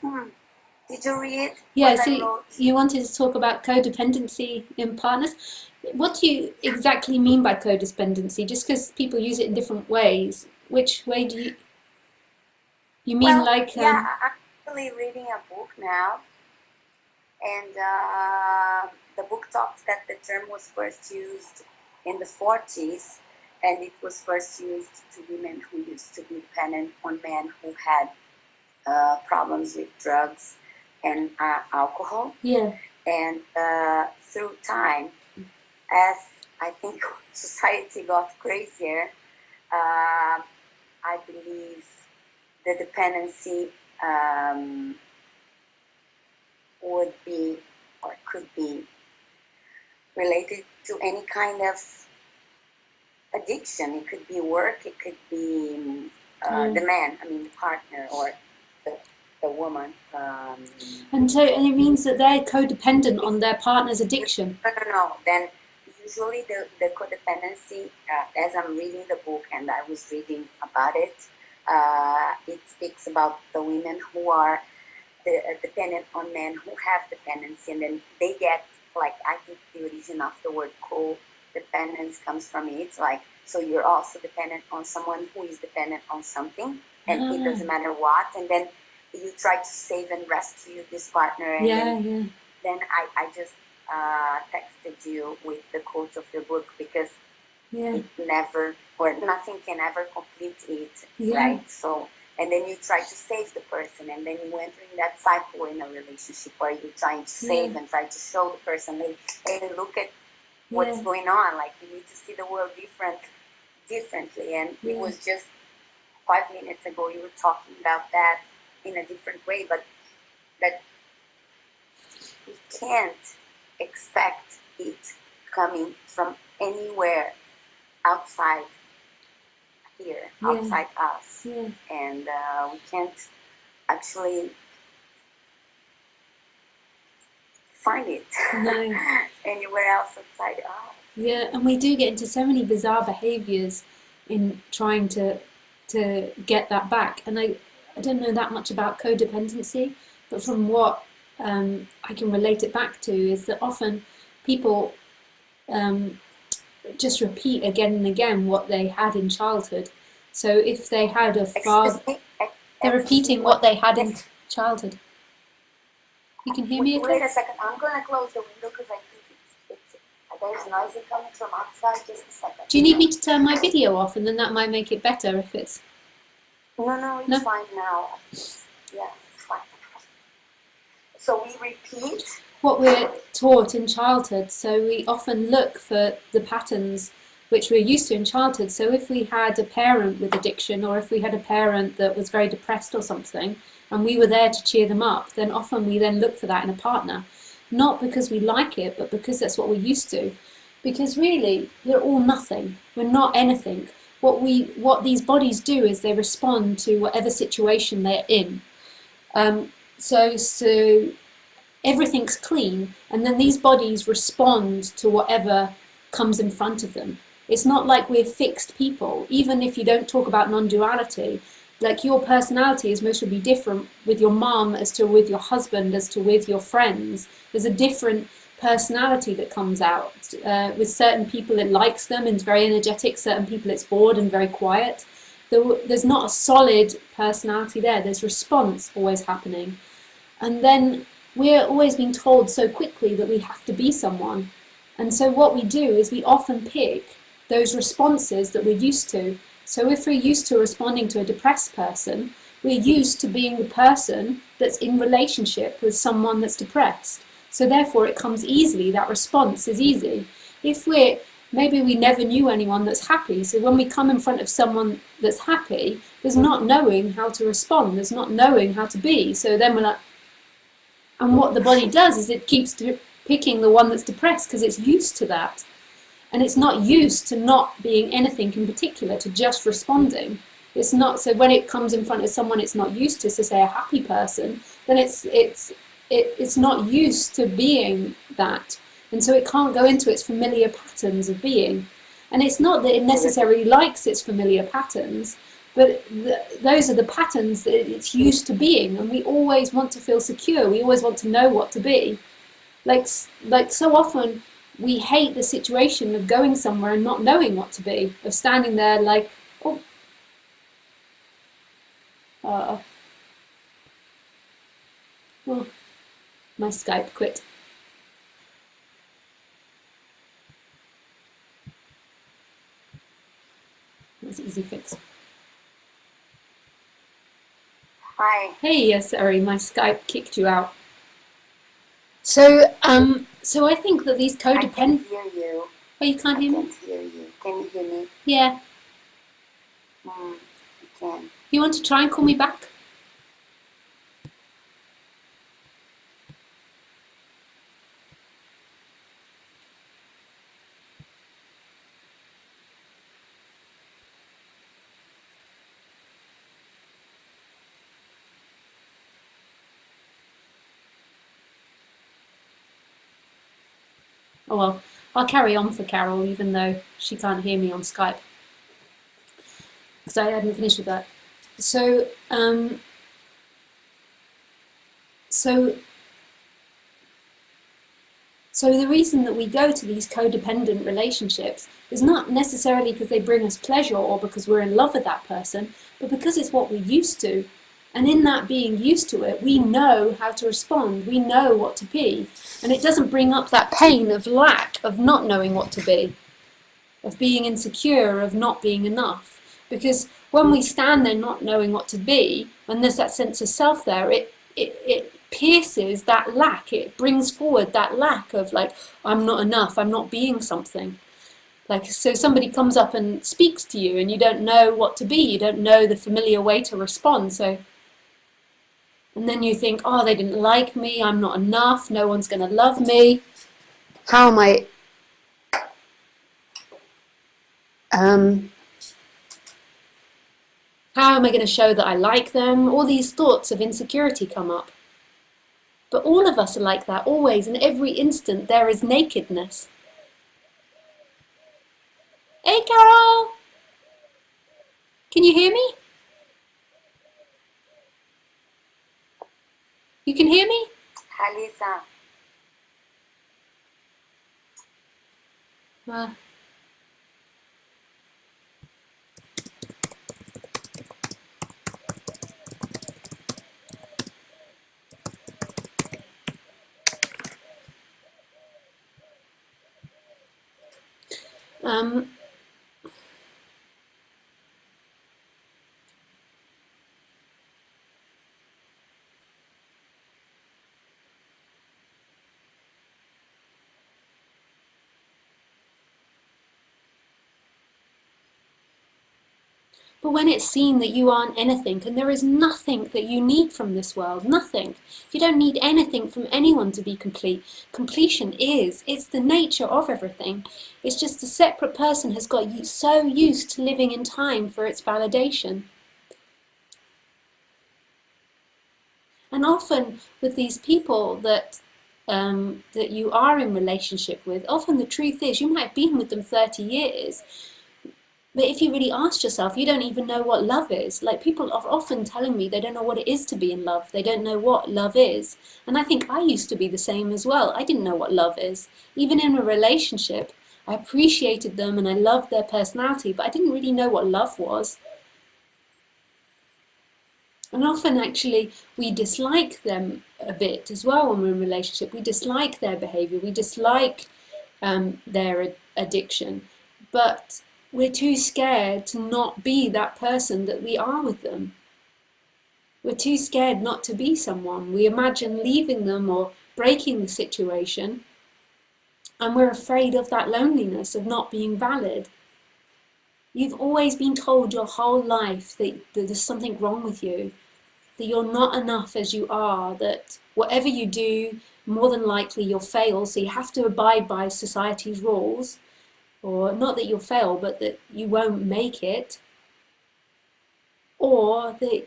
Hmm. Did you read Yeah, what I so wrote? you wanted to talk about codependency in partners. What do you exactly mean by codependency? Just because people use it in different ways, which way do you mean Well, like yeah, I'm actually reading a book now, and the book talks that the term was first used in the 40s, and it was first used to women who used to be dependent on men who had problems with drugs and alcohol. yeah, And through time, as I think society got crazier, I believe the dependency um, would be or could be related to any kind of addiction. It could be work, it could be yeah. the man, I mean the partner, or the, the woman. And it means that they're codependent It's, on their partner's addiction. no. Then usually the codependency, as I'm reading the book and I was reading about it, it speaks about the women who are dependent on men who have dependency, and then they get, like, I think the origin of the word co-dependence comes from it. Like, so you're also dependent on someone who is dependent on something, and it Ah, doesn't matter what. And then you try to save and rescue this partner, and yeah, then yeah, I just texted you with the quote of your book because yeah, it never, or nothing can ever complete it, yeah, right? So, and then you try to save the person, and then you enter in that cycle in a relationship where you're trying to yeah, save and try to show the person, hey, look at what's yeah, going on. Like, you need to see the world differently. And it yeah, was just 5 minutes ago you were talking about that in a different way, but that we can't expect it coming from anywhere outside here, yeah, outside us, yeah. and we can't actually find it No. anywhere else outside us. Yeah, and we do get into so many bizarre behaviors in trying to get that back. And I don't know that much about codependency, but from what I can relate it back to is that often people um, just repeat again and again what they had in childhood. So if they had a Excuse father, me, they're excuse me. repeating what What? they had in childhood. You can hear me Wait okay? a second. I'm gonna close the window because I think it's there's noisy coming from outside. Just a second. Do you need me to turn my video off and then that might make it better if it's. No, it's No? fine now. Yeah, it's fine. So we repeat. What we're taught in childhood. So we often look for the patterns which we're used to in childhood. So if we had a parent with addiction, or if we had a parent that was very depressed or something, and we were there to cheer them up, then often we then look for that in a partner. Not because we like it, but because that's what we're used to. Because really, we're all nothing. We're not anything. What these bodies do is they respond to whatever situation they're in. So everything's clean, and then these bodies respond to whatever comes in front of them. It's not like we're fixed people. Even if you don't talk about non-duality, like your personality is most probably different with your mom as to with your husband as to with your friends. There's a different personality that comes out. With certain people it likes them and is very energetic, certain people it's bored and very quiet. There's not a solid personality there. There's response always happening. And then we're always being told so quickly that we have to be someone. And so what we do is we often pick those responses that we're used to. So if we're used to responding to a depressed person, we're used to being the person that's in relationship with someone that's depressed. So therefore it comes easily, that response is easy. If we're maybe we never knew anyone that's happy, so when we come in front of someone that's happy, there's not knowing how to respond, there's not knowing how to be. So then we're like, and what the body does is it keeps picking the one that's depressed because it's used to that. And it's not used to not being anything in particular, to just responding. It's not, so when it comes in front of someone it's not used to, so say a happy person, then it's not used to being that. And so it can't go into its familiar patterns of being. And it's not that it necessarily likes its familiar patterns, But those are the patterns that it's used to being, and we always want to feel secure. We always want to know what to be. Like so often, we hate the situation of going somewhere and not knowing what to be, of standing there like, oh, well, my Skype quit. That's an easy fix. Hi. Hey, sorry, my Skype kicked you out. So I think that these I can codependent. hear you. Oh, you can't I hear can't me? hear you. Can you hear me? Yeah. I can. You want to try and call me back? Oh well, I'll carry on for Carol, even though she can't hear me on Skype, because I hadn't finished with that. So, so the reason that we go to these codependent relationships is not necessarily because they bring us pleasure or because we're in love with that person, but because it's what we're used to. And in that being used to it, we know how to respond, we know what to be. And it doesn't bring up that pain of lack, of not knowing what to be, of being insecure, of not being enough. Because when we stand there not knowing what to be, and there's that sense of self there, it pierces that lack. It brings forward that lack of like, I'm not enough, I'm not being something. Like, so somebody comes up and speaks to you and you don't know what to be, you don't know the familiar way to respond. And then you think, oh, they didn't like me, I'm not enough, no one's going to love me. How am I... how am I going to show that I like them? All these thoughts of insecurity come up. But all of us are like that, always, in every instant there is nakedness. Hey, Carol! Can you hear me? You can hear me? Hi, Lisa. Um, But when it's seen that you aren't anything, and there is nothing that you need from this world, nothing. You don't need anything from anyone to be complete. Completion it's the nature of everything. It's just a separate person has got so used to living in time for its validation. And often with these people that you are in relationship with, often the truth is you might have been with them 30 years, but if you really asked yourself, you don't even know what love is. Like, people are often telling me they don't know what it is to be in love. They don't know what love is. And I think I used to be the same as well. I didn't know what love is. Even in a relationship, I appreciated them and I loved their personality, but I didn't really know what love was. And often, actually, we dislike them a bit as well when we're in a relationship. We dislike their behavior. We dislike their addiction. But we're too scared to not be that person that we are with them. We're too scared not to be someone. We imagine leaving them or breaking the situation, and we're afraid of that loneliness, of not being valid. You've always been told your whole life that there's something wrong with you, that you're not enough as you are, that whatever you do, more than likely you'll fail, so you have to abide by society's rules. Or not that you'll fail, but that you won't make it, or that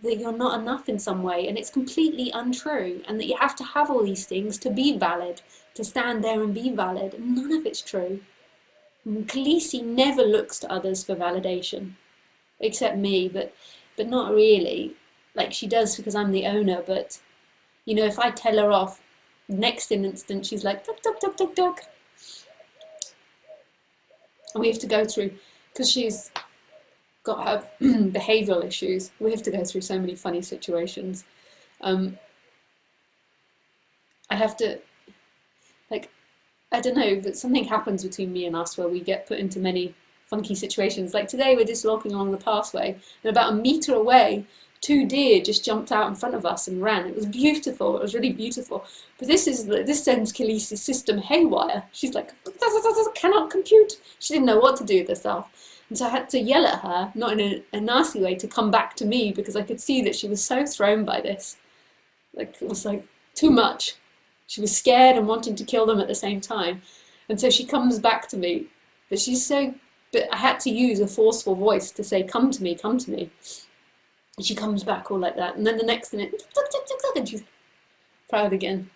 you're not enough in some way, and it's completely untrue, and that you have to have all these things to be valid, to stand there and be valid, and none of it's true. And Khaleesi never looks to others for validation. except me, but not really. Like she does because I'm the owner, but you know, if I tell her off, next instant she's like duck duck duck duck duck, and we have to go through because she's got her behavioural issues. We have to go through so many funny situations. Um, I have to like I don't know, but something happens between me and us where we get put into many funky situations. Like today, we're just walking along the pathway, and about a metre away, two deer just jumped out in front of us and ran. It was beautiful. It was really beautiful. But this sends Khaleesi's system haywire. She's like, cannot compute. She didn't know what to do with herself. And so I had to yell at her, not in a nasty way, to come back to me because I could see that she was so thrown by this. Like it was like too much. She was scared and wanting to kill them at the same time. And so she comes back to me. But I had to use a forceful voice to say, come to me, come to me. And she comes back all like that. And then the next minute, and she's proud again.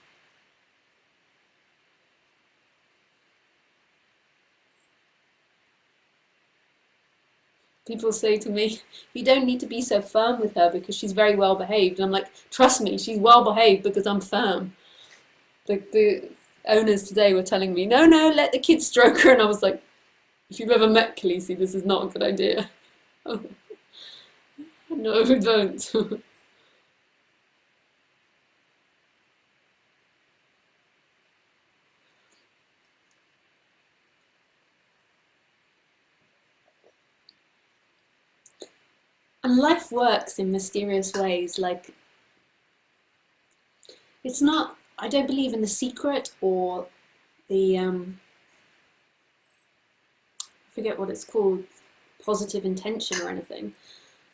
People say to me, you don't need to be so firm with her because she's very well behaved. And I'm like, trust me, she's well behaved because I'm firm. The owners today were telling me, no, let the kids stroke her. And I was like, if you've ever met Khaleesi, this is not a good idea. No, don't. And life works in mysterious ways. Like, it's not, I don't believe in the secret or the, I forget what it's called, positive intention or anything.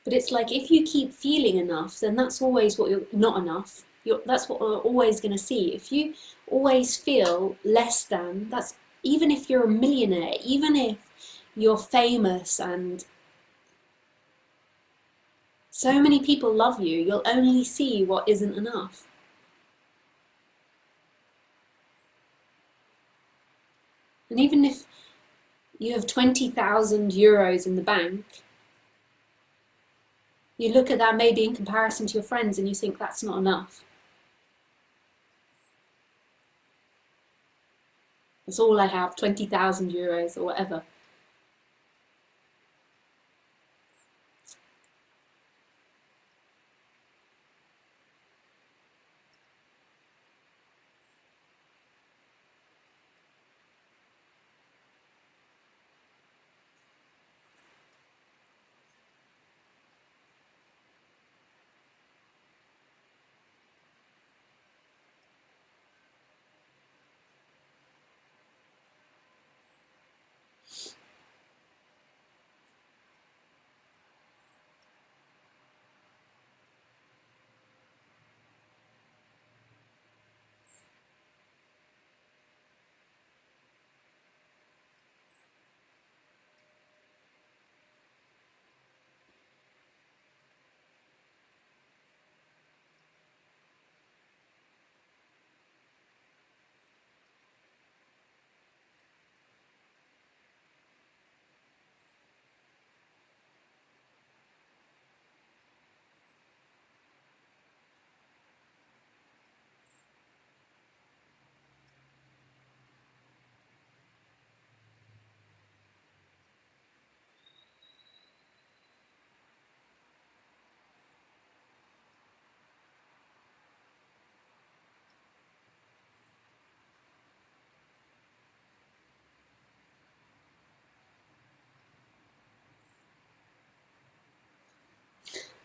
But it's like if you keep feeling enough, then that's always what you're not enough. That's what we're always going to see. If you always feel less than, that's even if you're a millionaire, even if you're famous and so many people love you, you'll only see what isn't enough. And even if you have 20,000 euros in the bank, you look at that maybe in comparison to your friends and you think that's not enough. That's all I have, 20,000 euros or whatever.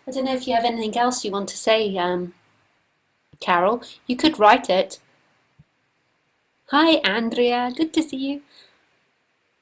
I don't know if you have anything else you want to say, Carol. You could write it. Hi, Andrea. Good to see you.